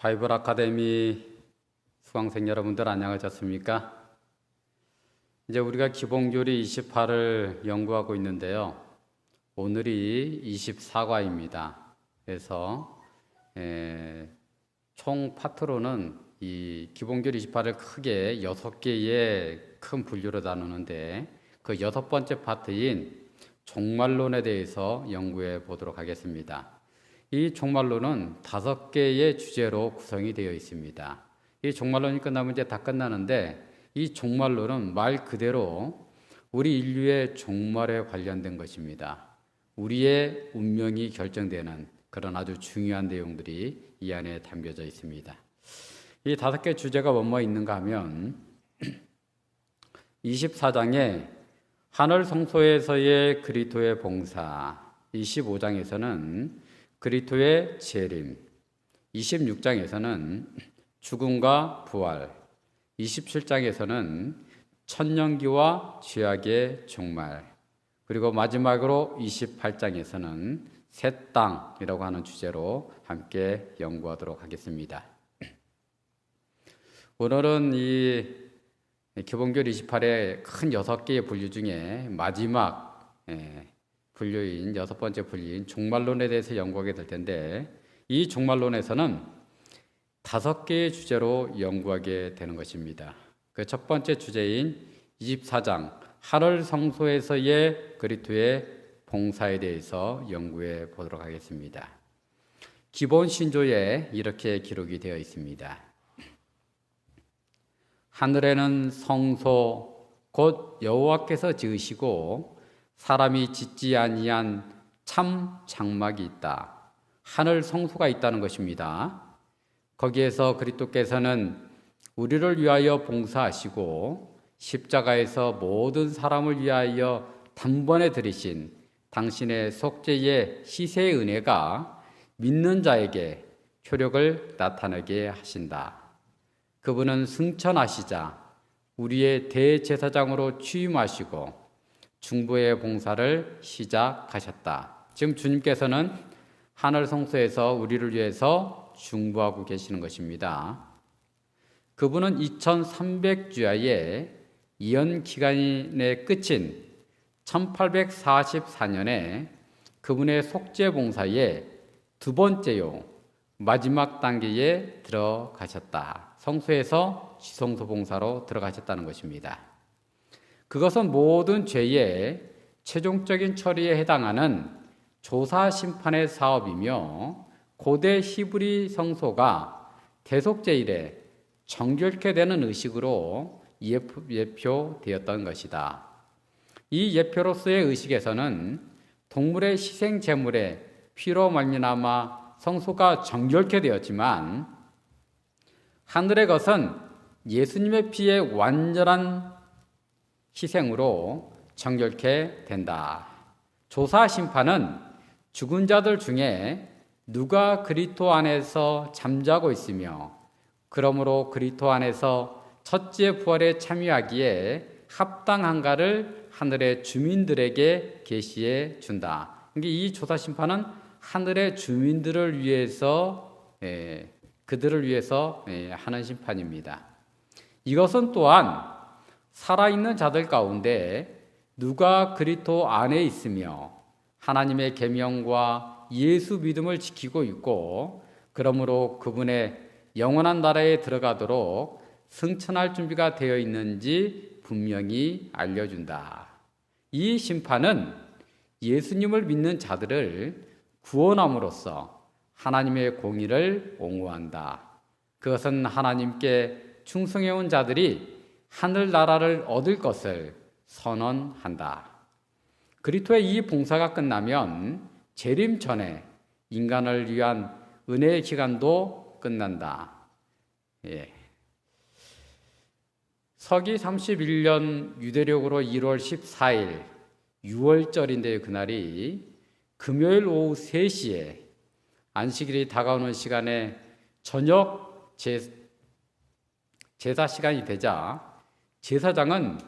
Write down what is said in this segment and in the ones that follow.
바이블 아카데미 수강생 여러분들 안녕하셨습니까? 이제 우리가 기본교리 28을 연구하고 있는데요. 오늘이 24과입니다. 그래서 총 파트로는 이 기본교리 28을 크게 6개의 큰 분류로 나누는데 그 6번째 파트인 종말론에 대해서 연구해 보도록 하겠습니다. 이 종말론은 5개의 주제로 구성이 되어 있습니다. 이 종말론이 끝나면 이제 다 끝나는데 이 종말론은 말 그대로 우리 인류의 종말에 관련된 것입니다. 우리의 운명이 결정되는 그런 아주 중요한 내용들이 이 안에 담겨져 있습니다. 이 5개 주제가 뭐뭐 있는가 하면 24장에 하늘 성소에서의 그리스도의 봉사, 25장에서는 그리스도의 재림, 26장에서는 죽음과 부활, 27장에서는 천년기와 죄악의 종말, 그리고 마지막으로 28장에서는 새 땅이라고 하는 주제로 함께 연구하도록 하겠습니다. 오늘은 이 기본교리 28의 큰 6개의 분류 중에 마지막 분류인 6번째 분류인 종말론에 대해서 연구하게 될 텐데 이 종말론에서는 5개의 주제로 연구하게 되는 것입니다. 그 첫 번째 주제인 24장 하늘 성소에서의 그리스도의 봉사에 대해서 연구해 보도록 하겠습니다. 기본 신조에 이렇게 기록이 되어 있습니다. 하늘에는 성소 곧 여호와께서 지으시고 사람이 짓지 아니한 참 장막이 있다. 하늘 성소가 있다는 것입니다. 거기에서 그리스도께서는 우리를 위하여 봉사하시고 십자가에서 모든 사람을 위하여 단번에 들이신 당신의 속죄의 희생의 은혜가 믿는 자에게 효력을 나타내게 하신다. 그분은 승천하시자 우리의 대제사장으로 취임하시고 중보의 봉사를 시작하셨다. 지금 주님께서는 하늘 성소에서 우리를 위해서 중보하고 계시는 것입니다. 그분은 2300주야의 예언 기간의 끝인 1844년에 그분의 속죄 봉사의 두 번째요 마지막 단계에 들어가셨다. 성소에서 지성소 봉사로 들어가셨다는 것입니다. 그것은 모든 죄의 최종적인 처리에 해당하는 조사 심판의 사업이며 고대 히브리 성소가 대속죄 이래 정결케 되는 의식으로 예표되었던 것이다. 이 예표로서의 의식에서는 동물의 희생 제물의 피로 말미암아 성소가 정결케 되었지만 하늘의 것은 예수님의 피의 완전한 희생으로 정결케 된다. 조사 심판은 죽은 자들 중에 누가 그리스도 안에서 잠자고 있으며 그러므로 그리스도 안에서 첫째 부활에 참여하기에 합당한가를 하늘의 주민들에게 계시해 준다. 이 조사 심판은 하늘의 주민들을 위해서 그들을 위해서 하는 심판입니다. 이것은 또한 살아있는 자들 가운데 누가 그리스도 안에 있으며 하나님의 계명과 예수 믿음을 지키고 있고 그러므로 그분의 영원한 나라에 들어가도록 승천할 준비가 되어 있는지 분명히 알려준다. 이 심판은 예수님을 믿는 자들을 구원함으로써 하나님의 공의를 옹호한다. 그것은 하나님께 충성해온 자들이 하늘나라를 얻을 것을 선언한다. 그리스도의 이 봉사가 끝나면 재림 전에 인간을 위한 은혜의 기간도 끝난다. 서기 31년 유대력으로 1월 14일 6월절인데요. 그날이 금요일 오후 3시에 안식일이 다가오는 시간에 저녁 제사 시간이 되자 제사장은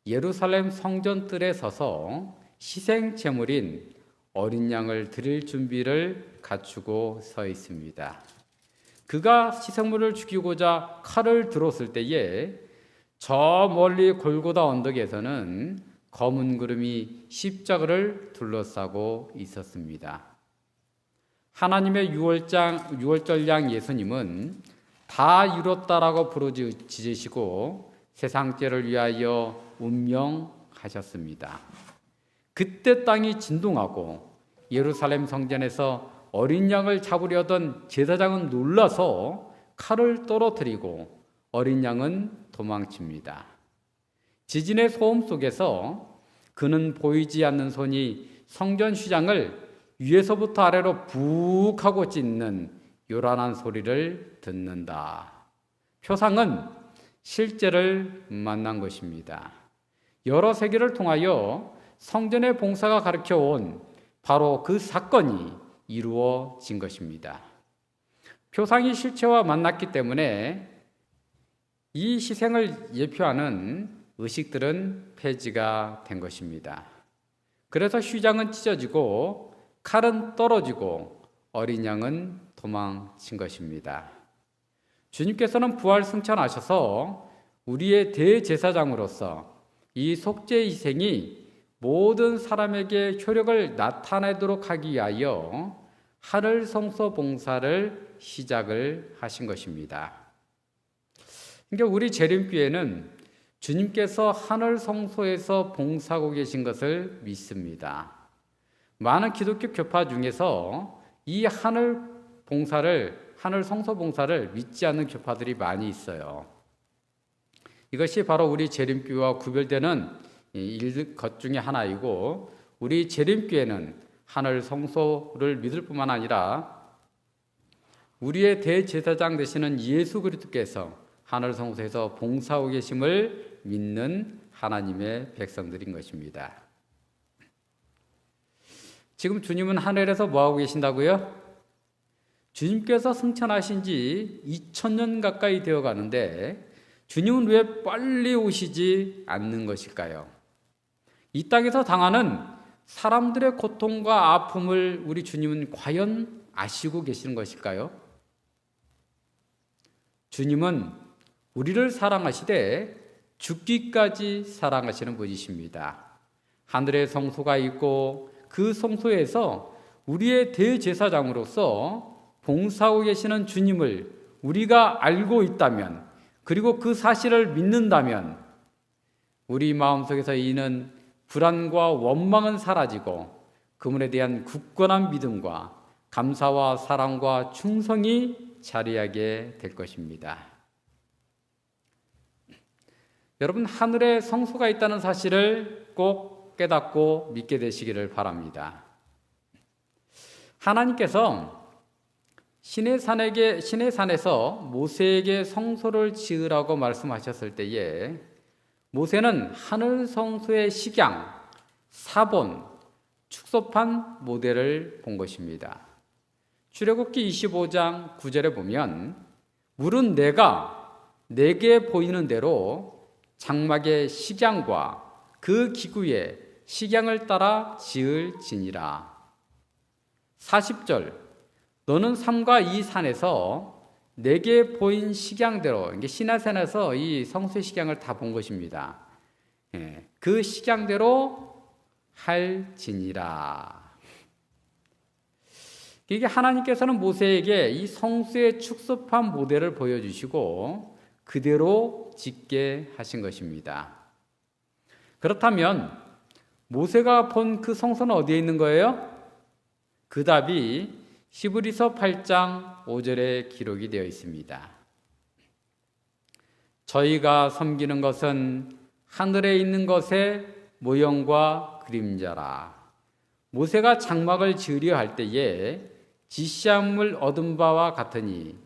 예루살렘 성전 뜰에 서서 희생 제물인 어린 양을 드릴 준비를 갖추고 서 있습니다. 그가 희생물을 죽이고자 칼을 들었을 때에 저 멀리 골고다 언덕에서는 검은 구름이 십자가를 둘러싸고 있었습니다. 하나님의 유월절 양 예수님은 다 이뤘다라고 부르짖으시고 세상죄를 위하여 운명하셨습니다. 그때 땅이 진동하고 예루살렘 성전에서 어린 양을 잡으려던 제사장은 놀라서 칼을 떨어뜨리고 어린 양은 도망칩니다. 지진의 소음 속에서 그는 보이지 않는 손이 성전 휘장을 위에서부터 아래로 푹 하고 찢는 요란한 소리를 듣는다. 표상은 실제를 만난 것입니다. 여러 세기를 통하여 성전의 봉사가 가르쳐온 바로 그 사건이 이루어진 것입니다. 표상이 실체와 만났기 때문에 이 희생을 예표하는 의식들은 폐지가 된 것입니다. 그래서 휘장은 찢어지고 칼은 떨어지고 어린 양은 도망친 것입니다. 주님께서는 부활 승천하셔서 우리의 대제사장으로서 이 속죄 희생이 모든 사람에게 효력을 나타내도록 하기 위하여 하늘 성소 봉사를 시작을 하신 것입니다. 그러니까 우리 재림교회는 주님께서 하늘 성소에서 봉사하고 계신 것을 믿습니다. 많은 기독교 교파 중에서 이 하늘 성소 봉사를 믿지 않는 교파들이 많이 있어요. 이것이 바로 우리 재림교회와 구별되는 것 중에 하나이고, 우리 재림교회는 하늘 성소를 믿을 뿐만 아니라 우리의 대제사장 되시는 예수 그리스도께서 하늘 성소에서 봉사하고 계심을 믿는 하나님의 백성들인 것입니다. 지금 주님은 하늘에서 뭐하고 계신다고요? 주님께서 승천하신 지 2000년 가까이 되어 가는데 주님은 왜 빨리 오시지 않는 것일까요? 이 땅에서 당하는 사람들의 고통과 아픔을 우리 주님은 과연 아시고 계시는 것일까요? 주님은 우리를 사랑하시되 죽기까지 사랑하시는 분이십니다. 하늘의 성소가 있고 그 성소에서 우리의 대제사장으로서 봉사하고 계시는 주님을 우리가 알고 있다면, 그리고 그 사실을 믿는다면 우리 마음속에서 이는 불안과 원망은 사라지고 그분에 대한 굳건한 믿음과 감사와 사랑과 충성이 자리하게 될 것입니다. 여러분, 하늘에 성소가 있다는 사실을 꼭 깨닫고 믿게 되시기를 바랍니다. 하나님께서 시내산에서 모세에게 성소를 지으라고 말씀하셨을 때에 모세는 하늘 성소의 식양, 사본, 축소판 모델을 본 것입니다. 출애굽기 25장 9절에 보면 물은 내게 보이는 대로 장막의 식양과 그 기구의 식양을 따라 지을지니라. 40절, 너는 삼가 이 산에서 내게 보인 식양대로, 이게 시내산에서 이 성소의 식양을 다 본 것입니다. 그 식양대로 할지니라. 이게 하나님께서는 모세에게 이 성소의 축소판 모델을 보여주시고 그대로 짓게 하신 것입니다. 그렇다면 모세가 본 그 성소는 어디에 있는 거예요? 그 답이 히브리서 8장 5절에 기록이 되어 있습니다. 저희가 섬기는 것은 하늘에 있는 것의 모형과 그림자라. 모세가 장막을 지으려 할 때에 지시함을 얻은 바와 같으니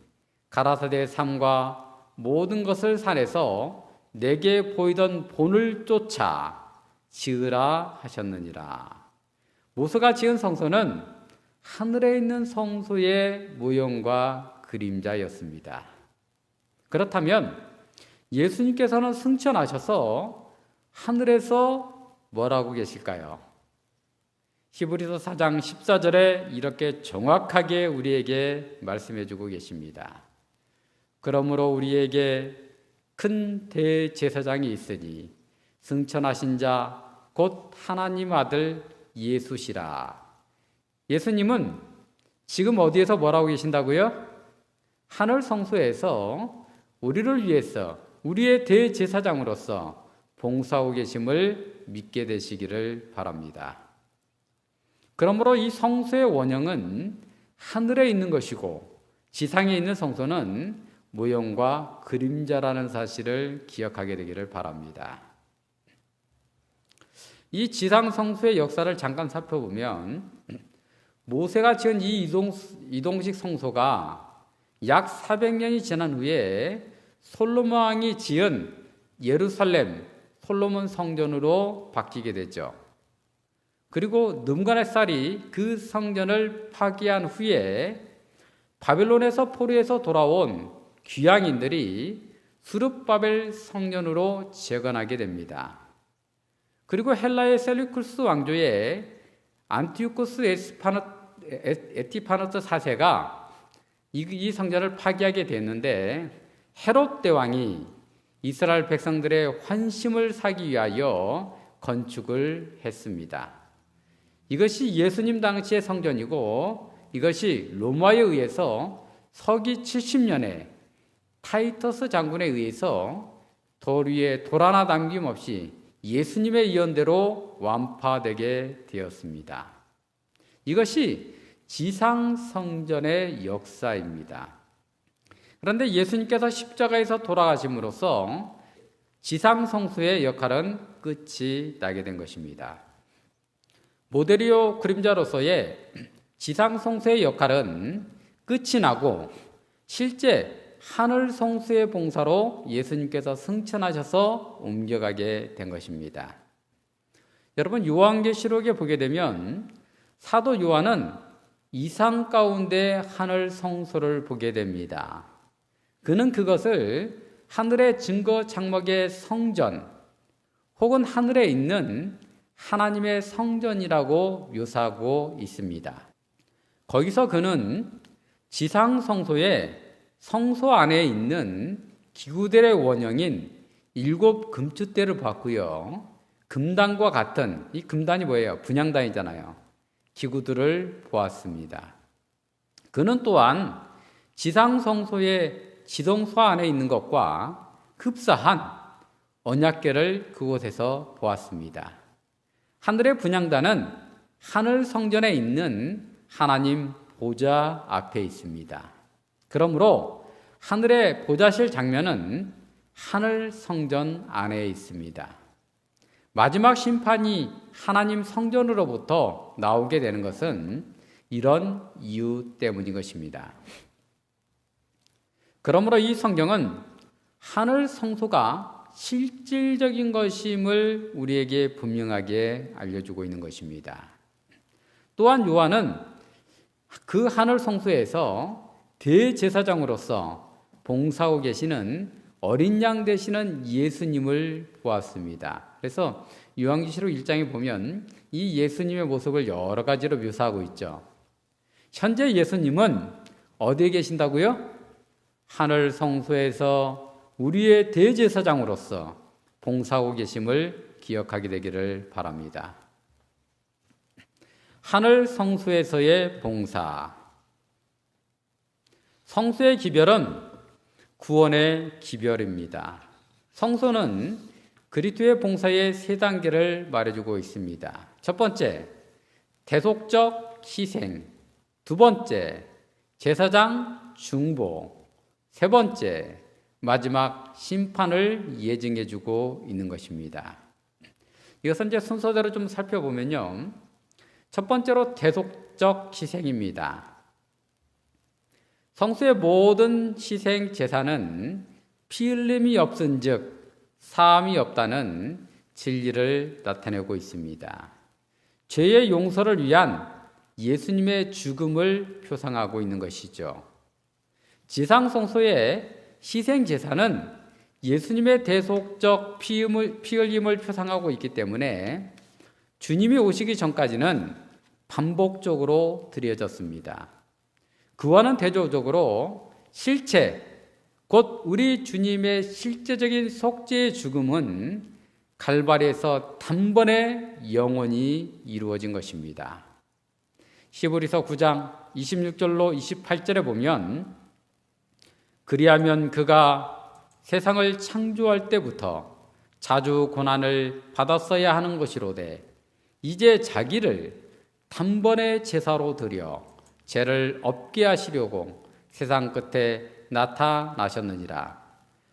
가라사대 삶과 모든 것을 산에서 내게 보이던 본을 쫓아 지으라 하셨느니라. 모세가 지은 성소는 하늘에 있는 성소의 모형과 그림자였습니다. 그렇다면 예수님께서는 승천하셔서 하늘에서 뭐라고 계실까요? 히브리서 4장 14절에 이렇게 정확하게 우리에게 말씀해 주고 계십니다. 그러므로 우리에게 큰 대제사장이 있으니 승천하신 자 곧 하나님 아들 예수시라. 예수님은 지금 어디에서 뭐라고 계신다고요? 하늘 성소에서 우리를 위해서 우리의 대제사장으로서 봉사하고 계심을 믿게 되시기를 바랍니다. 그러므로 이 성소의 원형은 하늘에 있는 것이고 지상에 있는 성소는 모형과 그림자라는 사실을 기억하게 되기를 바랍니다. 이 지상 성소의 역사를 잠깐 살펴보면 모세가 지은 이 이동식 성소가 약 400년이 지난 후에 솔로몬 왕이 지은 예루살렘 솔로몬 성전으로 바뀌게 되죠. 그리고 느부갓네살이 그 성전을 파기한 후에 바벨론에서 포로에서 돌아온 귀양인들이 수룹바벨 성전으로 재건하게 됩니다. 그리고 헬라의 셀루쿠스 왕조의 안티오쿠스 에티파너스 4세가 이 성전을 파기하게 됐는데 헤롯 대왕이 이스라엘 백성들의 환심을 사기 위하여 건축을 했습니다. 이것이 예수님 당시의 성전이고 이것이 로마에 의해서 서기 70년에 타이터스 장군에 의해서 돌 위에 돌 하나 남김없이 예수님의 예언대로 완파되게 되었습니다. 이것이 지상 성전의 역사입니다. 그런데 예수님께서 십자가에서 돌아가심으로써 지상 성소의 역할은 끝이 나게 된 것입니다. 모델이요 그림자로서의 지상 성소의 역할은 끝이 나고 실제 하늘 성소의 봉사로 예수님께서 승천하셔서 옮겨가게 된 것입니다. 여러분 요한계시록에 보게 되면 사도 요한은 이상 가운데 하늘 성소를 보게 됩니다. 그는 그것을 하늘의 증거 장막의 성전 혹은 하늘에 있는 하나님의 성전이라고 묘사하고 있습니다. 거기서 그는 지상 성소에 성소 안에 있는 기구들의 원형인 7 금추대를 봤고요. 금단과 같은 이 금단이 뭐예요? 분향단이잖아요. 기구들을 보았습니다. 그는 또한 지상 성소의 지성소 안에 있는 것과 흡사한 언약궤를 그곳에서 보았습니다. 하늘의 분향단은 하늘 성전에 있는 하나님 보좌 앞에 있습니다. 그러므로 하늘의 보좌실 장면은 하늘 성전 안에 있습니다. 마지막 심판이 하나님 성전으로부터 나오게 되는 것은 이런 이유 때문인 것입니다. 그러므로 이 성경은 하늘 성소가 실질적인 것임을 우리에게 분명하게 알려주고 있는 것입니다. 또한 요한은 그 하늘 성소에서 대제사장으로서 봉사하고 계시는 어린 양 되시는 예수님을 보았습니다. 그래서 요한계시록 1장에 보면 이 예수님의 모습을 여러 가지로 묘사하고 있죠. 현재 예수님은 어디에 계신다고요? 하늘 성소에서 우리의 대제사장으로서 봉사하고 계심을 기억하게 되기를 바랍니다. 하늘 성소에서의 봉사. 성소의 기별은 구원의 기별입니다. 성소는 그리스도의 봉사의 3단계를 말해주고 있습니다. 첫 번째, 대속적 희생. 두 번째, 제사장 중보. 세 번째, 마지막 심판을 예증해주고 있는 것입니다. 이것은 이제 순서대로 좀 살펴보면요. 첫 번째로 대속적 희생입니다. 성소의 모든 희생 제사는 피 흘림이 없은즉 사함이 없다는 진리를 나타내고 있습니다. 죄의 용서를 위한 예수님의 죽음을 표상하고 있는 것이죠. 지상 성소의 희생 제사는 예수님의 대속적 피 흘림을 표상하고 있기 때문에 주님이 오시기 전까지는 반복적으로 드려졌습니다. 그와는 대조적으로 실체, 곧 우리 주님의 실제적인 속죄의 죽음은 갈바리에서 단번에 영원히 이루어진 것입니다. 히브리서 9장 26절로 28절에 보면 그리하면 그가 세상을 창조할 때부터 자주 고난을 받았어야 하는 것이로되 이제 자기를 단번에 제사로 드려 죄를 없게 하시려고 세상 끝에 나타나셨느니라.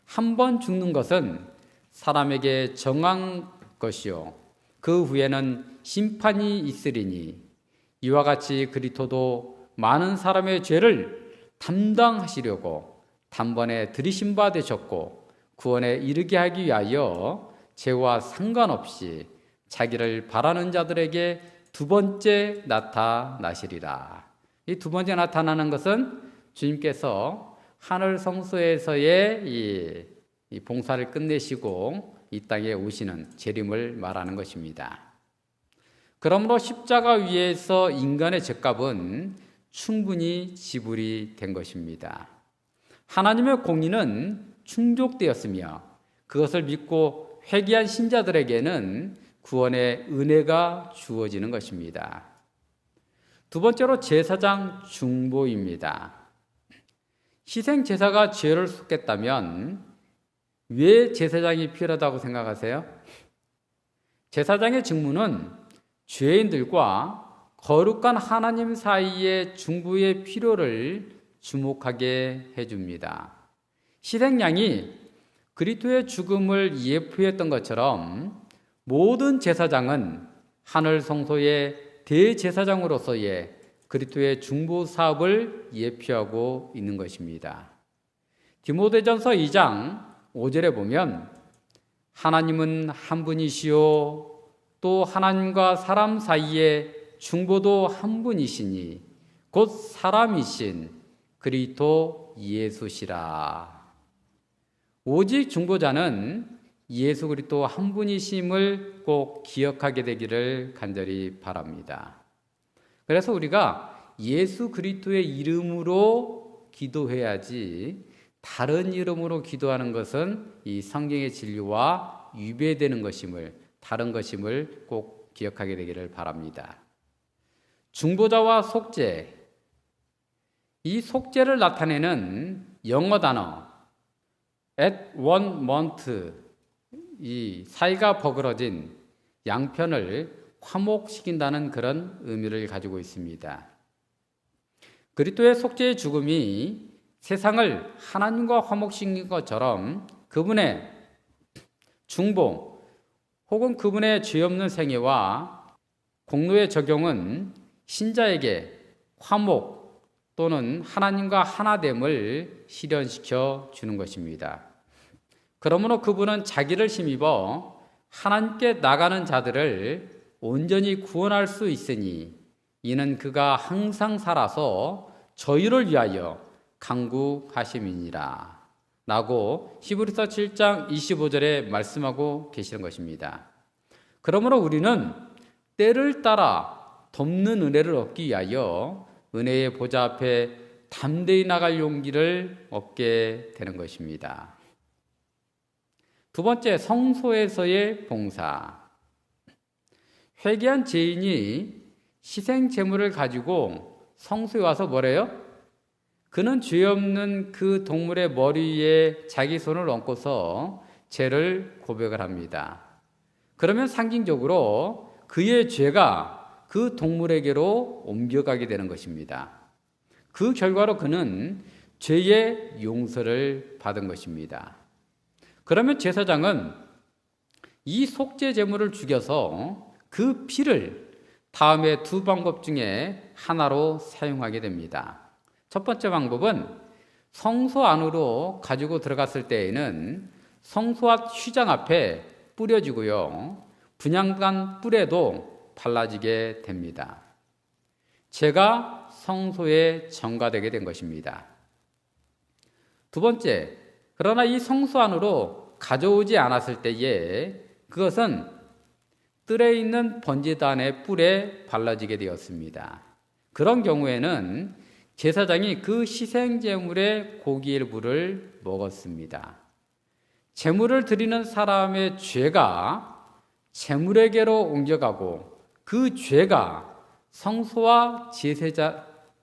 한 번 죽는 것은 사람에게 정한 것이요 그 후에는 심판이 있으리니 이와 같이 그리스도도 많은 사람의 죄를 담당하시려고 단번에 들이신 바 되셨고 구원에 이르게 하기 위하여 죄와 상관없이 자기를 바라는 자들에게 두 번째 나타나시리라. 이 두 번째 나타나는 것은 주님께서 하늘 성소에서의 이 봉사를 끝내시고 이 땅에 오시는 재림을 말하는 것입니다. 그러므로 십자가 위에서 인간의 죄값은 충분히 지불이 된 것입니다. 하나님의 공의는 충족되었으며 그것을 믿고 회개한 신자들에게는 구원의 은혜가 주어지는 것입니다. 두 번째로 제사장 중보입니다. 희생제사가 죄를 쏟겠다면 왜 제사장이 필요하다고 생각하세요? 제사장의 직무는 죄인들과 거룩한 하나님 사이의 중보의 필요를 주목하게 해줍니다. 희생양이 그리스도의 죽음을 예표했던 것처럼 모든 제사장은 하늘 성소의 대제사장으로서의 그리스도의 중보 사업을 예표하고 있는 것입니다. 디모데전서 2장 5절에 보면 하나님은 한 분이시요 또 하나님과 사람 사이에 중보도 한 분이시니 곧 사람이신 그리스도 예수시라. 오직 중보자는 예수 그리스도 한 분이심을 꼭 기억하게 되기를 간절히 바랍니다. 그래서 우리가 예수 그리스도의 이름으로 기도해야지 다른 이름으로 기도하는 것은 이 성경의 진리와 위배되는 것임을, 다른 것임을 꼭 기억하게 되기를 바랍니다. 중보자와 속죄, 이 속죄를 나타내는 영어 단어 at one month, 이 사이가 버그러진 양편을 화목시킨다는 그런 의미를 가지고 있습니다. 그리스도의 속죄의 죽음이 세상을 하나님과 화목시킨 것처럼 그분의 중보 혹은 그분의 죄 없는 생애와 공로의 적용은 신자에게 화목 또는 하나님과 하나됨을 실현시켜 주는 것입니다. 그러므로 그분은 자기를 힘입어 하나님께 나가는 자들을 온전히 구원할 수 있으니 이는 그가 항상 살아서 저희를 위하여 간구하심이니라 라고 히브리서 7장 25절에 말씀하고 계시는 것입니다. 그러므로 우리는 때를 따라 덮는 은혜를 얻기 위하여 은혜의 보좌 앞에 담대히 나갈 용기를 얻게 되는 것입니다. 두 번째, 성소에서의 봉사. 회개한 죄인이 희생 제물을 가지고 성소에 와서 뭐래요? 그는 죄 없는 그 동물의 머리 위에 자기 손을 얹고서 죄를 고백을 합니다. 그러면 상징적으로 그의 죄가 그 동물에게로 옮겨가게 되는 것입니다. 그 결과로 그는 죄의 용서를 받은 것입니다. 그러면 제사장은 이 속죄 제물을 죽여서 그 피를 다음에 두 방법 중에 하나로 사용하게 됩니다. 첫 번째 방법은 성소 안으로 가지고 들어갔을 때에는 성소 앞 휘장 앞에 뿌려지고요. 분향단 뿔에도 발라지게 됩니다. 죄가 성소에 전가되게 된 것입니다. 두 번째, 그러나 이 성소 안으로 가져오지 않았을 때에 그것은 뜰에 있는 번제단의 뿔에 발라지게 되었습니다. 그런 경우에는 제사장이 그 희생제물의 고기 일부를 먹었습니다. 제물을 드리는 사람의 죄가 제물에게로 옮겨가고 그 죄가 성소와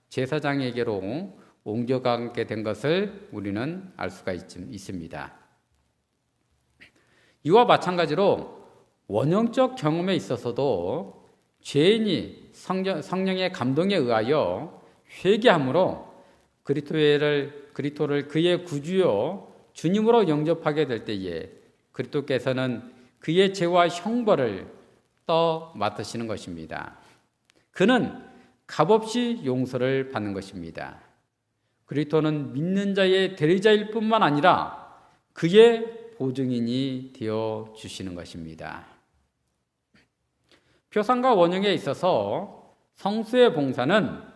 제사장에게로 옮겨가게 된 것을 우리는 알 수가 있습니다. 이와 마찬가지로 원형적 경험에 있어서도 죄인이 성령의 감동에 의하여 회개함으로 그리스도를 그의 구주요 주님으로 영접하게 될 때에 그리스도께서는 그의 죄와 형벌을 맡으시는 것입니다. 그는 값없이 용서를 받는 것입니다. 그리스도는 믿는 자의 대리자일 뿐만 아니라 그의 보증인이 되어 주시는 것입니다. 표상과 원형에 있어서 성수의 봉사는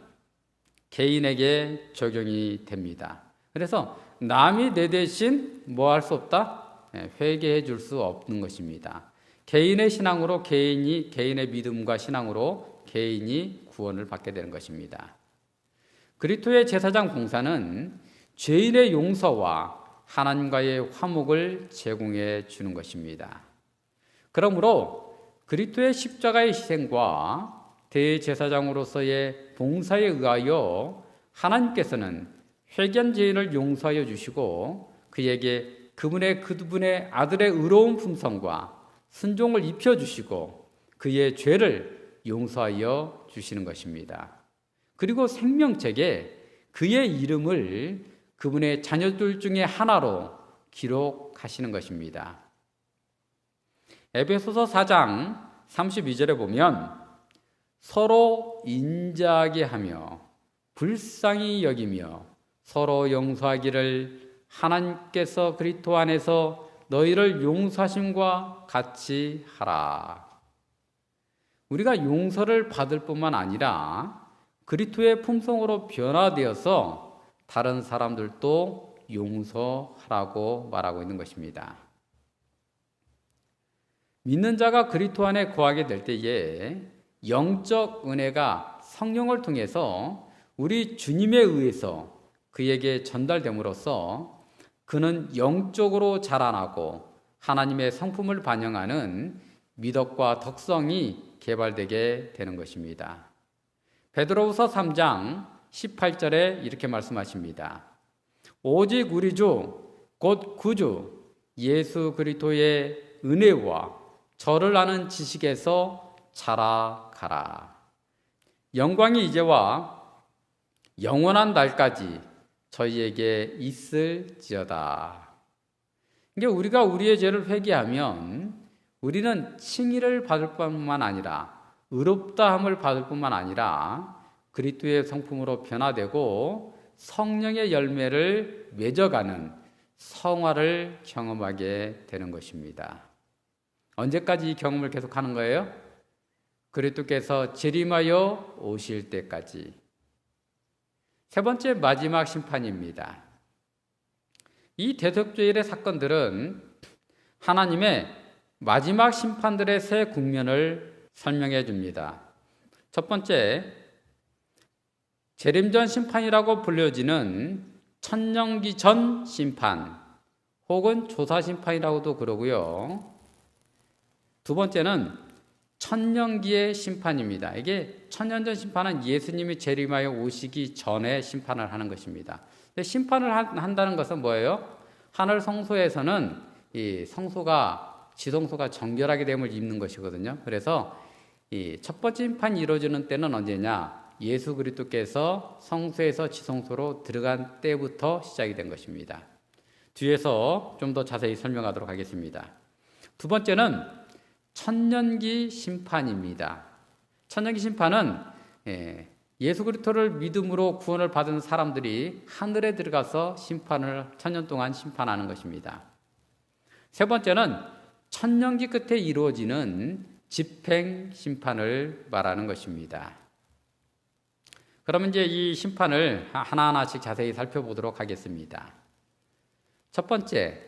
개인에게 적용이 됩니다. 그래서 남이 내 대신 뭐 할 수 없다? 회개해 줄 수 없는 것입니다. 개인의 신앙으로 개인의 믿음과 신앙으로 개인이 구원을 받게 되는 것입니다. 그리스도의 제사장 봉사는 죄인의 용서와 하나님과의 화목을 제공해 주는 것입니다. 그러므로 그리스도의 십자가의 희생과 대제사장으로서의 봉사에 의하여 하나님께서는 회개한 죄인을 용서하여 주시고 그에게 그분의 아들의 의로운 품성과 순종을 입혀주시고 그의 죄를 용서하여 주시는 것입니다. 그리고 생명책에 그의 이름을 그분의 자녀들 중에 하나로 기록하시는 것입니다. 에베소서 4장 32절에 보면 서로 인자하게 하며 불쌍히 여기며 서로 용서하기를 하나님께서 그리스도 안에서 너희를 용서하심과 같이 하라. 우리가 용서를 받을 뿐만 아니라 그리스도의 품성으로 변화되어서 다른 사람들도 용서하라고 말하고 있는 것입니다. 믿는 자가 그리스도 안에 거하게 될 때에 영적 은혜가 성령을 통해서 우리 주님에 의해서 그에게 전달됨으로써 그는 영적으로 자라나고 하나님의 성품을 반영하는 미덕과 덕성이 개발되게 되는 것입니다. 베드로후서 3장 18절에 이렇게 말씀하십니다. 오직 우리 주 곧 구주 예수 그리스도의 은혜와 저를 아는 지식에서 자라가라. 영광이 이제와 영원한 날까지 저희에게 있을지어다. 그러니까 우리가 우리의 죄를 회개하면 우리는 칭의를 받을 뿐만 아니라 의롭다함을 받을 뿐만 아니라 그리스도의 성품으로 변화되고 성령의 열매를 맺어가는 성화를 경험하게 되는 것입니다. 언제까지 이 경험을 계속하는 거예요? 그리스도께서 재림하여 오실 때까지. 세 번째 마지막 심판입니다. 이 대속죄일의 사건들은 하나님의 마지막 심판들의 세 국면을 설명해 줍니다. 첫 번째, 재림전 심판이라고 불려지는 천년기 전 심판 혹은 조사 심판이라고도 그러고요. 두 번째는 천년기의 심판입니다. 이게 천년전 심판은 예수님이 재림하여 오시기 전에 심판을 하는 것입니다. 근데 심판을 한다는 것은 뭐예요? 하늘 성소에서는 이 지성소가 정결하게 됨을 입는 것이거든요. 그래서 이 첫 번째 심판이 이루어지는 때는 언제냐? 예수 그리스도께서 성소에서 지성소로 들어간 때부터 시작이 된 것입니다. 뒤에서 좀 더 자세히 설명하도록 하겠습니다. 두 번째는 천년기 심판입니다. 천년기 심판은 예수 그리스도를 믿음으로 구원을 받은 사람들이 하늘에 들어가서 천년 동안 심판하는 것입니다. 세 번째는 천년기 끝에 이루어지는 집행 심판을 말하는 것입니다. 그러면 이제 이 심판을 하나하나씩 자세히 살펴보도록 하겠습니다. 첫 번째,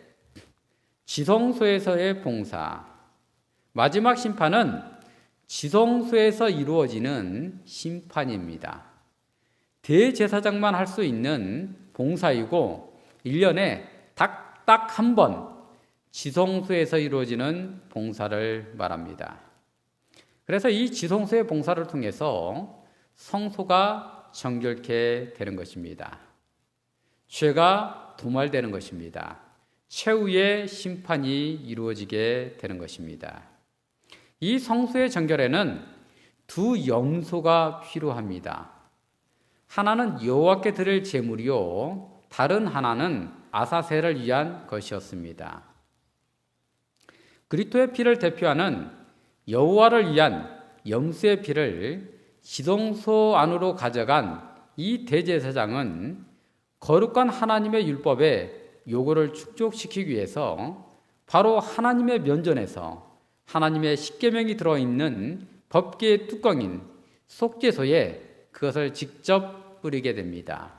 지성소에서의 봉사. 마지막 심판은 지성소에서 이루어지는 심판입니다. 대제사장만 할 수 있는 봉사이고 1년에 딱 한 번 지성소에서 이루어지는 봉사를 말합니다. 그래서 이 지성소의 봉사를 통해서 성소가 정결케 되는 것입니다. 죄가 도말되는 것입니다. 최후의 심판이 이루어지게 되는 것입니다. 이 성소의 정결에는 두 염소가 필요합니다. 하나는 여호와께 드릴 제물이요, 다른 하나는 아사셀을 위한 것이었습니다. 그리스도의 피를 대표하는 여호와를 위한 염소의 피를 지성소 안으로 가져간 이 대제사장은 거룩한 하나님의 율법에 요구를 축적시키기 위해서 바로 하나님의 면전에서 하나님의 십계명이 들어있는 법궤의 뚜껑인 속죄소에 그것을 직접 뿌리게 됩니다.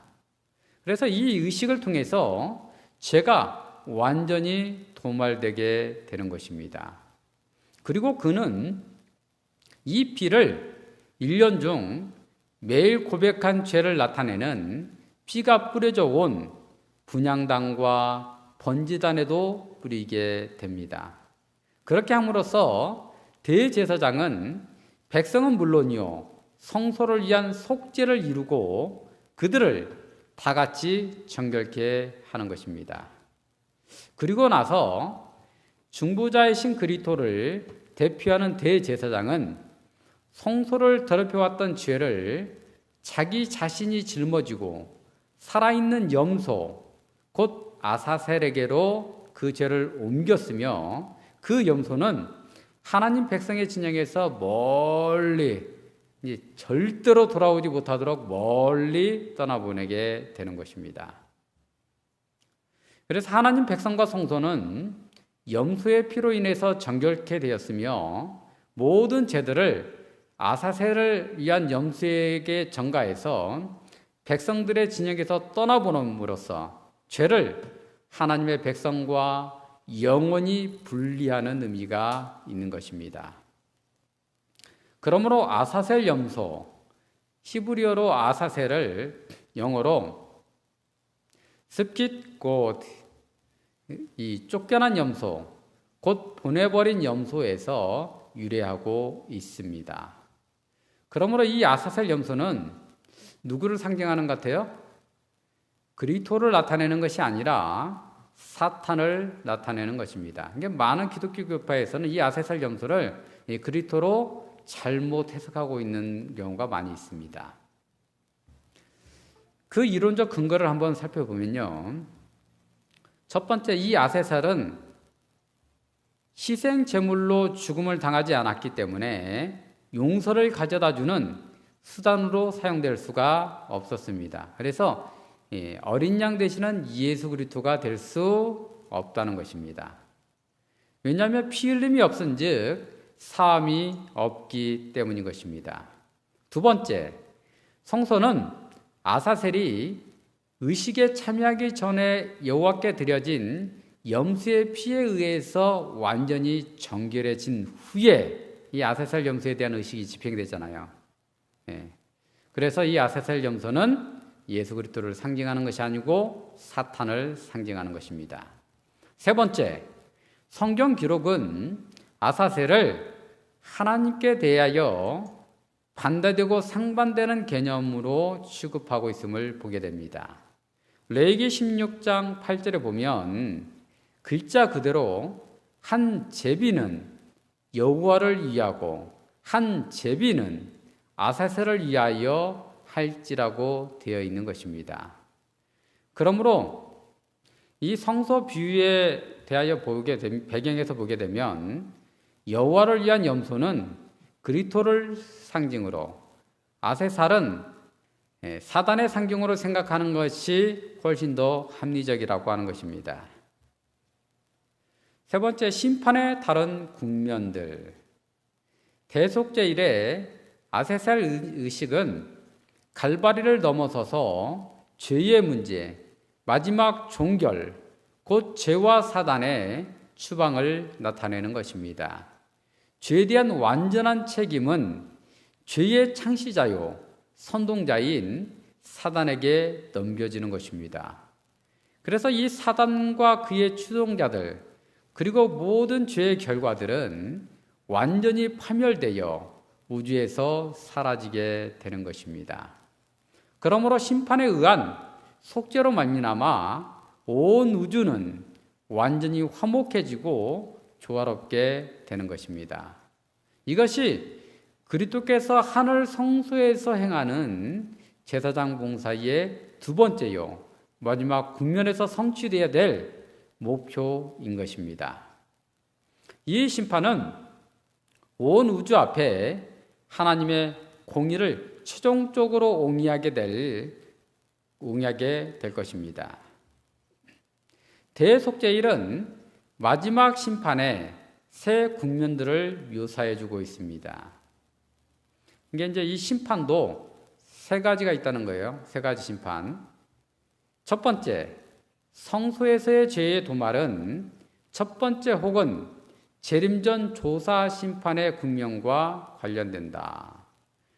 그래서 이 의식을 통해서 죄가 완전히 도말되게 되는 것입니다. 그리고 그는 이 피를 1년 중 매일 고백한 죄를 나타내는 피가 뿌려져 온 분향단과 번제단에도 뿌리게 됩니다. 그렇게 함으로써 대제사장은 백성은 물론이요, 성소를 위한 속죄를 이루고 그들을 다 같이 정결케 하는 것입니다. 그리고 나서 중보자이신 그리스도를 대표하는 대제사장은 성소를 더럽혀왔던 죄를 자기 자신이 짊어지고 살아있는 염소 곧 아사셀에게로 그 죄를 옮겼으며 그 염소는 하나님 백성의 진영에서 멀리 절대로 돌아오지 못하도록 멀리 떠나보내게 되는 것입니다. 그래서 하나님 백성과 성소는 염소의 피로 인해서 정결케 되었으며 모든 죄들을 아사셀을 위한 염소에게 전가해서 백성들의 진영에서 떠나보냄으로써 죄를 하나님의 백성과 영원히 분리하는 의미가 있는 것입니다. 그러므로 아사셀 염소, 히브리어로 아사셀을 영어로 스킷 곧 이 쫓겨난 염소, 곧 보내버린 염소에서 유래하고 있습니다. 그러므로 이 아사셀 염소는 누구를 상징하는 것 같아요? 그리스도를 나타내는 것이 아니라 사탄을 나타내는 것입니다. 그러니까 많은 기독교 교파에서는 이 아사셀 염소를 그리스도로 잘못 해석하고 있는 경우가 많이 있습니다. 그 이론적 근거를 한번 살펴보면요. 첫 번째, 이 아사셀은 희생 제물로 죽음을 당하지 않았기 때문에 용서를 가져다주는 수단으로 사용될 수가 없었습니다. 그래서 어린 양 되시는 예수 그리스도가 될 수 없다는 것입니다. 왜냐하면 피 흘림이 없은즉 사함이 없기 때문인 것입니다. 두 번째, 성소는 아사셀이 의식에 참여하기 전에 여호와께 드려진 염소의 피에 의해서 완전히 정결해진 후에 이 아사셀 염소에 대한 의식이 집행되잖아요. 그래서 이 아사셀 염소는 예수 그리스도를 상징하는 것이 아니고 사탄을 상징하는 것입니다. 세 번째, 성경 기록은 아사셀을 하나님께 대하여 반대되고 상반되는 개념으로 취급하고 있음을 보게 됩니다. 레위기 16장 8절에 보면 글자 그대로 한 제비는 여호와를 위하고 한 제비는 아사셀을 위하여 할지라고 되어 있는 것입니다. 그러므로 이 성소 비유에 대하여 배경에서 보게 되면 여호와를 위한 염소는 그리스도를 상징으로, 아사셀은 사단의 상징으로 생각하는 것이 훨씬 더 합리적이라고 하는 것입니다. 세 번째, 심판의 다른 국면들. 대속죄 이래 아사셀 의식은 갈바리를 넘어서서 죄의 문제, 마지막 종결, 곧 죄와 사단의 추방을 나타내는 것입니다. 죄에 대한 완전한 책임은 죄의 창시자요 선동자인 사단에게 넘겨지는 것입니다. 그래서 이 사단과 그의 추종자들, 그리고 모든 죄의 결과들은 완전히 파멸되어 우주에서 사라지게 되는 것입니다. 그러므로 심판에 의한 속죄로 말미암아 온 우주는 완전히 화목해지고 조화롭게 되는 것입니다. 이것이 그리스도께서 하늘 성소에서 행하는 제사장 봉사의 두 번째요, 마지막 국면에서 성취되어야 될 목표인 것입니다. 이 심판은 온 우주 앞에 하나님의 공의를 최종적으로 옹이하게 될 것입니다. 대속죄일은 마지막 심판의 새 국면들을 묘사해 주고 있습니다. 이게 이제 이 심판도 세 가지가 있다는 거예요. 세 가지 심판. 첫 번째, 성소에서의 죄의 도말은 첫 번째 혹은 재림전 조사 심판의 국면과 관련된다.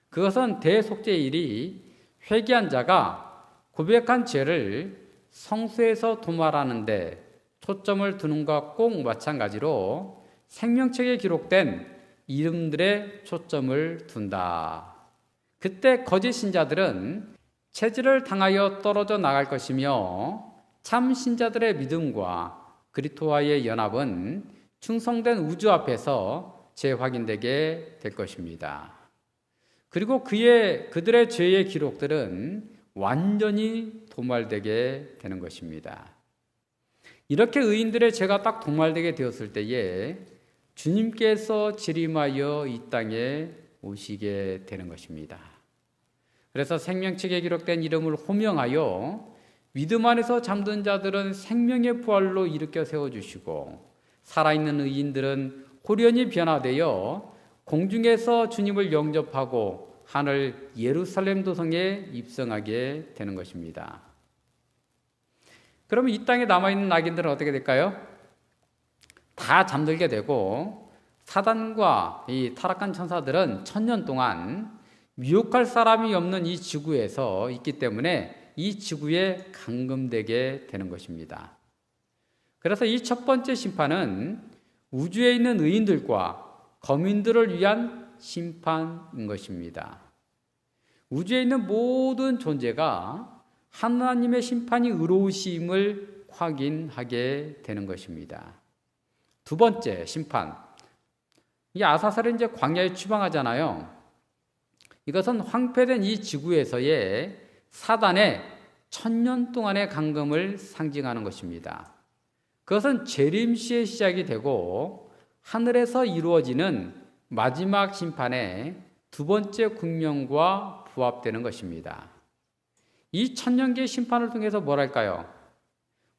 그것은 대속죄일이 회개한 자가 고백한 죄를 성소에서 도말하는데 초점을 두는 것과 꼭 마찬가지로 생명책에 기록된 이름들의 초점을 둔다. 그때 거짓 신자들은 체질을 당하여 떨어져 나갈 것이며 참 신자들의 믿음과 그리스도와의 연합은 충성된 우주 앞에서 재확인되게 될 것입니다. 그리고 그들의 죄의 기록들은 완전히 도말되게 되는 것입니다. 이렇게 의인들의 죄가 딱 도말되게 되었을 때에 주님께서 재림하여 이 땅에 오시게 되는 것입니다. 그래서 생명책에 기록된 이름을 호명하여 믿음 안에서 잠든 자들은 생명의 부활로 일으켜 세워주시고 살아있는 의인들은 호련히 변화되어 공중에서 주님을 영접하고 하늘 예루살렘 도성에 입성하게 되는 것입니다. 그러면 이 땅에 남아있는 악인들은 어떻게 될까요? 다 잠들게 되고 사단과 이 타락한 천사들은 1000년 동안 미혹할 사람이 없는 이 지구에서 있기 때문에 이 지구에 감금되게 되는 것입니다. 그래서 이 첫 번째 심판은 우주에 있는 의인들과 거민들을 위한 심판인 것입니다. 우주에 있는 모든 존재가 하나님의 심판이 의로우심을 확인하게 되는 것입니다. 두 번째 심판. 이 아사셀은 이제 광야에 추방하잖아요. 이것은 황폐된 이 지구에서의 사단의 1000년 동안의 감금을 상징하는 것입니다. 그것은 재림시의 시작이 되고 하늘에서 이루어지는 마지막 심판의 두 번째 국면과 부합되는 것입니다. 이 1000년기의 심판을 통해서 뭐랄까요?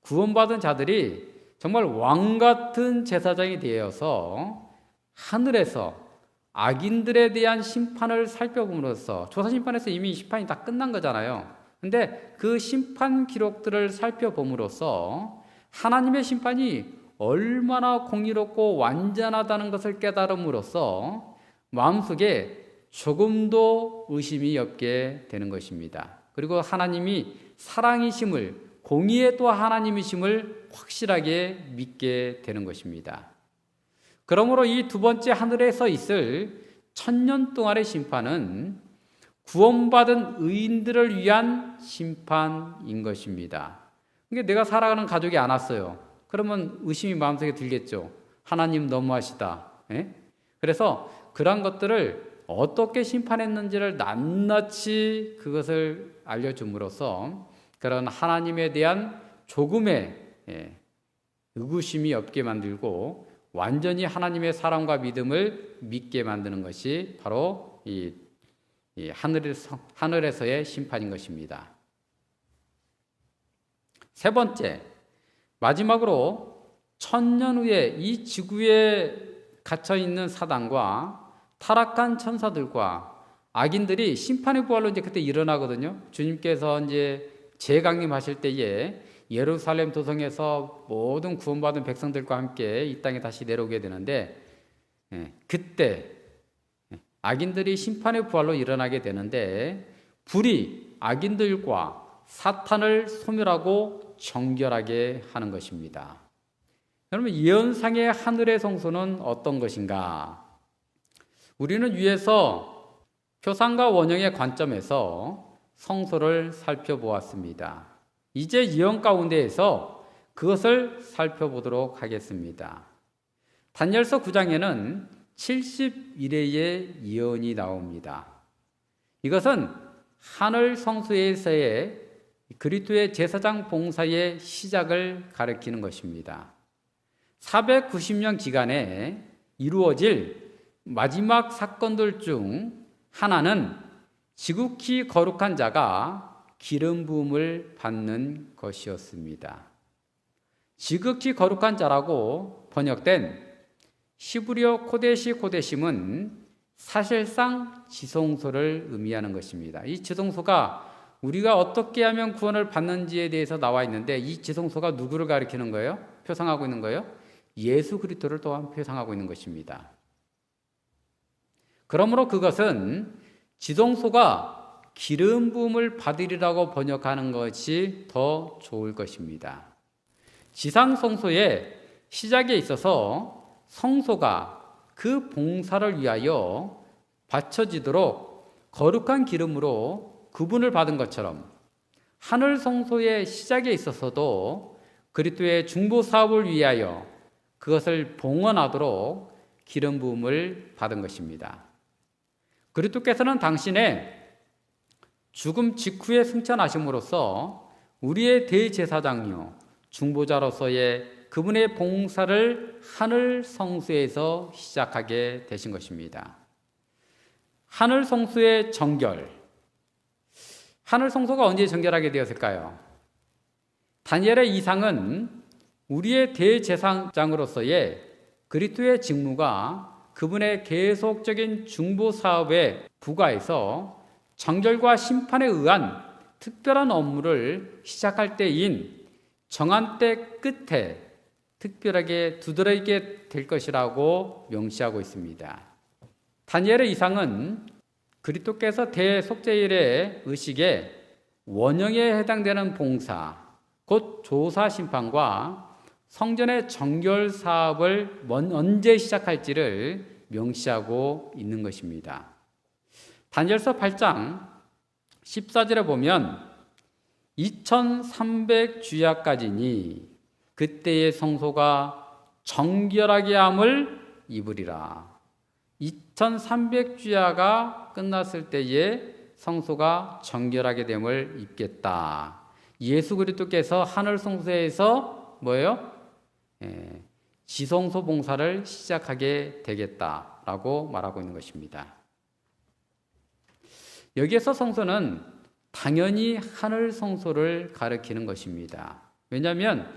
구원받은 자들이 정말 왕같은 제사장이 되어서 하늘에서 악인들에 대한 심판을 살펴봄으로써 조사심판에서 이미 심판이 다 끝난 거잖아요. 근데 그 심판 기록들을 살펴봄으로써 하나님의 심판이 얼마나 공의롭고 완전하다는 것을 깨달음으로써 마음속에 조금도 의심이 없게 되는 것입니다. 그리고 하나님이 사랑이심을, 공의의 또 하나님이심을 확실하게 믿게 되는 것입니다. 그러므로 이 두 번째 하늘에서 있을 1000년 동안의 심판은 구원받은 의인들을 위한 심판인 것입니다. 그러니까 내가 살아가는 가족이 안 왔어요. 그러면 의심이 마음속에 들겠죠. 하나님 너무하시다. 예? 그래서 그런 것들을 어떻게 심판했는지를 낱낱이 그것을 알려줌으로써 그런 하나님에 대한 조금의 의구심이 없게 만들고 완전히 하나님의 사랑과 믿음을 믿게 만드는 것이 바로 이 하늘에서의 심판인 것입니다. 세 번째, 마지막으로 1000년 후에 이 지구에 갇혀있는 사단과 타락한 천사들과 악인들이 심판의 부활로 이제 그때 일어나거든요. 주님께서 이제 재강림하실 때에 예루살렘 도성에서 모든 구원받은 백성들과 함께 이 땅에 다시 내려오게 되는데 그때 악인들이 심판의 부활로 일어나게 되는데 불이 악인들과 사탄을 소멸하고 정결하게 하는 것입니다. 여러분, 예언상의 하늘의 성소는 어떤 것인가? 우리는 위에서 표상과 원형의 관점에서 성소를 살펴보았습니다. 이제 예언 가운데에서 그것을 살펴보도록 하겠습니다. 다니엘서 9장에는 71회의 예언이 나옵니다. 이것은 하늘 성소에서의 그리스도의 제사장 봉사의 시작을 가리키는 것입니다. 490년 기간에 이루어질 마지막 사건들 중 하나는 지극히 거룩한 자가 기름 부음을 받는 것이었습니다. 지극히 거룩한 자라고 번역된 히브리어 코데시 코데심은 사실상 지성소를 의미하는 것입니다. 이 지성소가 우리가 어떻게 하면 구원을 받는지에 대해서 나와 있는데, 이 지성소가 누구를 가리키는 거예요? 표상하고 있는 거예요? 예수 그리스도를 또한 표상하고 있는 것입니다. 그러므로 그것은 지성소가 기름 부음을 받으리라고 번역하는 것이 더 좋을 것입니다. 지상 성소의 시작에 있어서 성소가 그 봉사를 위하여 바쳐지도록 거룩한 기름으로 구분을 받은 것처럼, 하늘 성소의 시작에 있어서도 그리스도의 중보 사업을 위하여 그것을 봉헌하도록 기름 부음을 받은 것입니다. 그리스도께서는 당신의 죽음 직후에 승천하심으로써 우리의 대제사장이요 중보자로서의 그분의 봉사를 하늘 성소에서 시작하게 되신 것입니다. 하늘 성소의 정결. 하늘 성소가 언제 정결하게 되었을까요? 다니엘의 이상은 우리의 대제사장으로서의 그리스도의 직무가 그분의 계속적인 중보 사업에 부과해서 정결과 심판에 의한 특별한 업무를 시작할 때인 정한 때 끝에 특별하게 두드러지게 될 것이라고 명시하고 있습니다. 다니엘의 이상은 그리스도께서 대속죄일의 의식에 원형에 해당되는 봉사, 곧 조사 심판과 성전의 정결 사업을 언제 시작할지를 명시하고 있는 것입니다. 다니엘서 8장 14절에 보면 2300주야까지니 그때의 성소가 정결하게 함을 입으리라. 2300주야가 끝났을 때에 성소가 정결하게 됨을 입겠다. 예수 그리스도께서 하늘 성소에서 뭐예요? 지성소 봉사를 시작하게 되겠다라고 말하고 있는 것입니다. 여기에서 성소는 당연히 하늘 성소를 가리키는 것입니다. 왜냐하면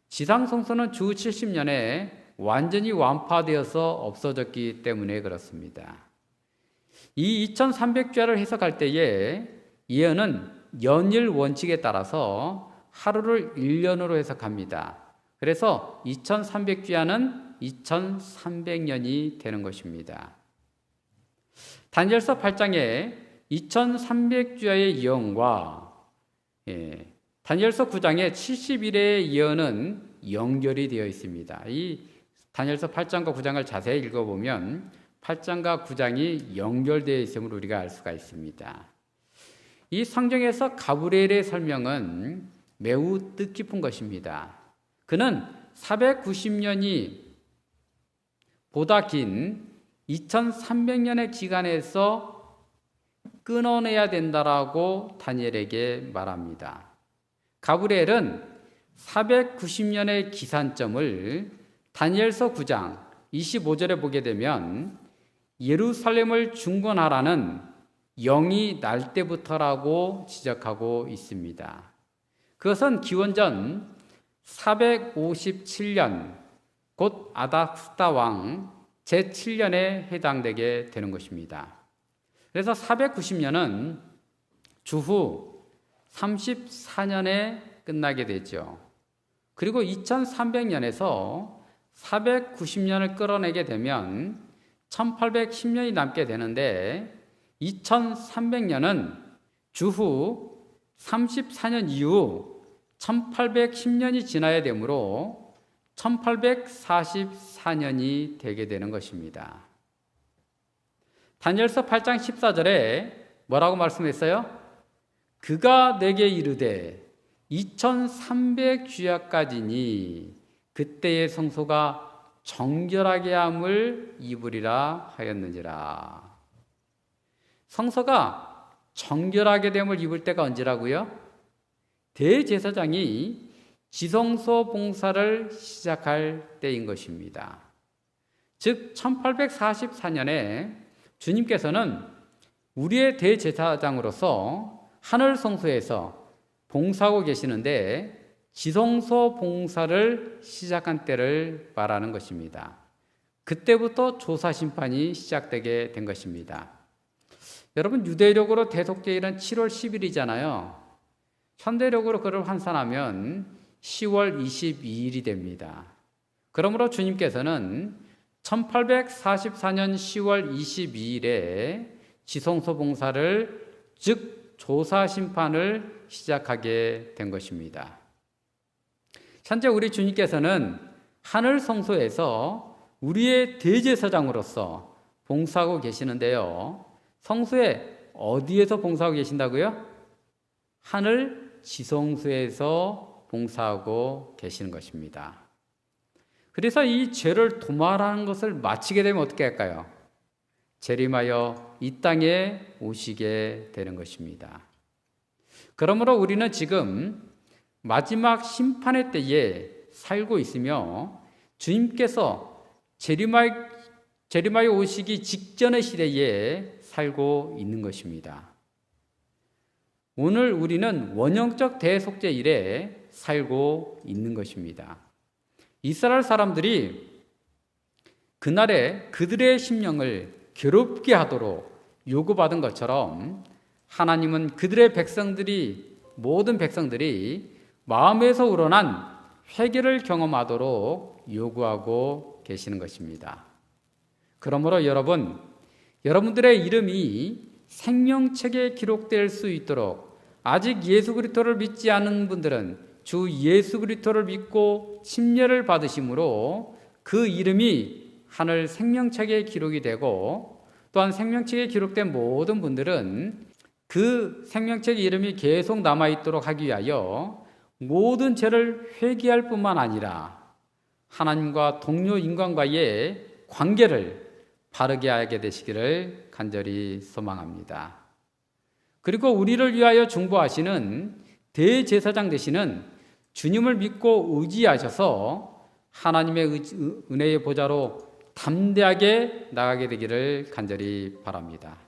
지상 성소는 주 70년에 완전히 완파되어서 없어졌기 때문에 그렇습니다. 이 2300주야를 해석할 때에 예언은 연일 원칙에 따라서 하루를 1년으로 해석합니다. 그래서 2300주야는 2300년이 되는 것입니다. 다니엘서 8장에 2300주야의 예언과 다니엘서 9장의 71회의 예언은 연결이 되어 있습니다. 이 다니엘서 8장과 9장을 자세히 읽어보면 8장과 9장이 연결되어 있음을 우리가 알 수가 있습니다. 이 성경에서 가브리엘의 설명은 매우 뜻깊은 것입니다. 그는 490년이 보다 긴 2300년의 기간에서 끊어내야 된다라고 다니엘에게 말합니다. 가브리엘은 490년의 기산점을 다니엘서 9장 25절에 보게 되면 예루살렘을 중건하라는 영이 날 때부터라고 지적하고 있습니다. 그것은 기원전 457년 곧 아닥스다 왕 제7년에 해당되게 되는 것입니다. 그래서 490년은 주후 34년에 끝나게 되죠. 그리고 2300년에서 490년을 끌어내게 되면 1810년이 남게 되는데 2300년은 주후 34년 이후 1810년이 지나야 되므로 1844년이 되게 되는 것입니다. 다니엘서 8장 14절에 뭐라고 말씀했어요? 그가 내게 이르되 2300주야까지니 그때의 성소가 정결하게 함을 입으리라 하였느니라. 성소가 정결하게 됨을 입을 때가 언제라고요? 대제사장이 지성소 봉사를 시작할 때인 것입니다. 즉 1844년에 주님께서는 우리의 대제사장으로서 하늘 성소에서 봉사하고 계시는데 지성소 봉사를 시작한 때를 말하는 것입니다. 그때부터 조사 심판이 시작되게 된 것입니다. 여러분, 유대력으로 대속죄일은 7월 10일이잖아요. 현대력으로 그를 환산하면 10월 22일이 됩니다. 그러므로 주님께서는 1844년 10월 22일에 지성소 봉사를, 즉 조사 심판을 시작하게 된 것입니다. 현재 우리 주님께서는 하늘 성소에서 우리의 대제사장으로서 봉사하고 계시는데요. 성소에 어디에서 봉사하고 계신다고요? 하늘 지성소에서 봉사하고 계시는 것입니다. 그래서 이 죄를 도말하는 것을 마치게 되면 어떻게 할까요? 재림하여 이 땅에 오시게 되는 것입니다. 그러므로 우리는 지금 마지막 심판의 때에 살고 있으며 주님께서 재림하여 오시기 직전의 시대에 살고 있는 것입니다. 오늘 우리는 원형적 대속죄일에 살고 있는 것입니다. 이스라엘 사람들이 그날에 그들의 심령을 괴롭게 하도록 요구받은 것처럼 하나님은 그들의 모든 백성들이 마음에서 우러난 회개를 경험하도록 요구하고 계시는 것입니다. 그러므로 여러분들의 이름이 생명책에 기록될 수 있도록 아직 예수 그리스도를 믿지 않은 분들은 주 예수 그리스도를 믿고 침례를 받으심으로 그 이름이 하늘 생명책에 기록이 되고, 또한 생명책에 기록된 모든 분들은 그 생명책의 이름이 계속 남아있도록 하기 위하여 모든 죄를 회개할 뿐만 아니라 하나님과 동료 인간과의 관계를 바르게 하게 되시기를 간절히 소망합니다. 그리고 우리를 위하여 중보하시는 대제사장 되시는 주님을 믿고 의지하셔서 하나님의 은혜의 보좌로 담대하게 나가게 되기를 간절히 바랍니다.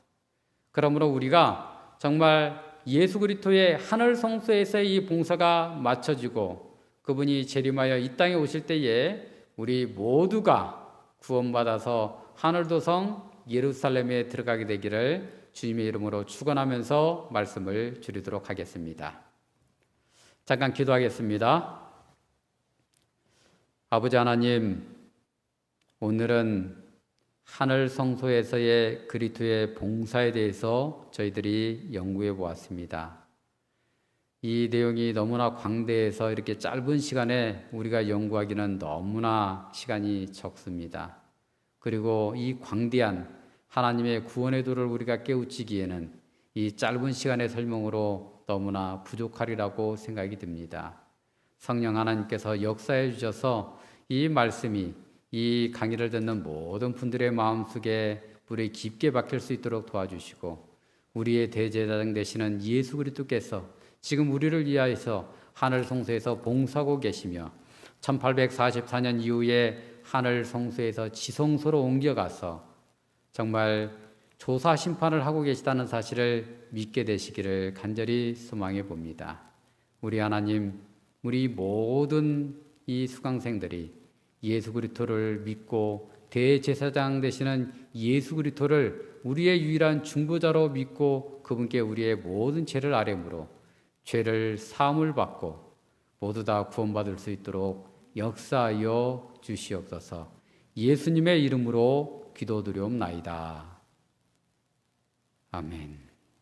그러므로 우리가 정말 예수 그리스도의 하늘 성소에서의 이 봉사가 마쳐지고 그분이 재림하여 이 땅에 오실 때에 우리 모두가 구원받아서 하늘도성 예루살렘에 들어가게 되기를 주님의 이름으로 축원하면서 말씀을 드리도록 하겠습니다. 잠깐 기도하겠습니다. 아버지 하나님, 오늘은 하늘 성소에서의 그리스도의 봉사에 대해서 저희들이 연구해 보았습니다. 이 내용이 너무나 광대해서 이렇게 짧은 시간에 우리가 연구하기는 너무나 시간이 적습니다. 그리고 이 광대한 하나님의 구원의 도를 우리가 깨우치기에는 이 짧은 시간의 설명으로 너무나 부족하리라고 생각이 듭니다. 성령 하나님께서 역사해 주셔서 이 말씀이 이 강의를 듣는 모든 분들의 마음속에 뿌리 깊게 박힐 수 있도록 도와주시고, 우리의 대제사장 되시는 예수 그리스도께서 지금 우리를 위하여서 하늘 성소에서 봉사하고 계시며 1844년 이후에 하늘 성소에서 지성소로 옮겨가서 정말 조사 심판을 하고 계시다는 사실을 믿게 되시기를 간절히 소망해 봅니다. 우리 하나님, 우리 모든 이 수강생들이 예수 그리스도를 믿고 대제사장 되시는 예수 그리스도를 우리의 유일한 중보자로 믿고 그분께 우리의 모든 죄를 아뢰므로 죄를 사함을 받고 모두 다 구원받을 수 있도록 역사하여 주시옵소서. 예수님의 이름으로 기도드리옵나이다. 아멘.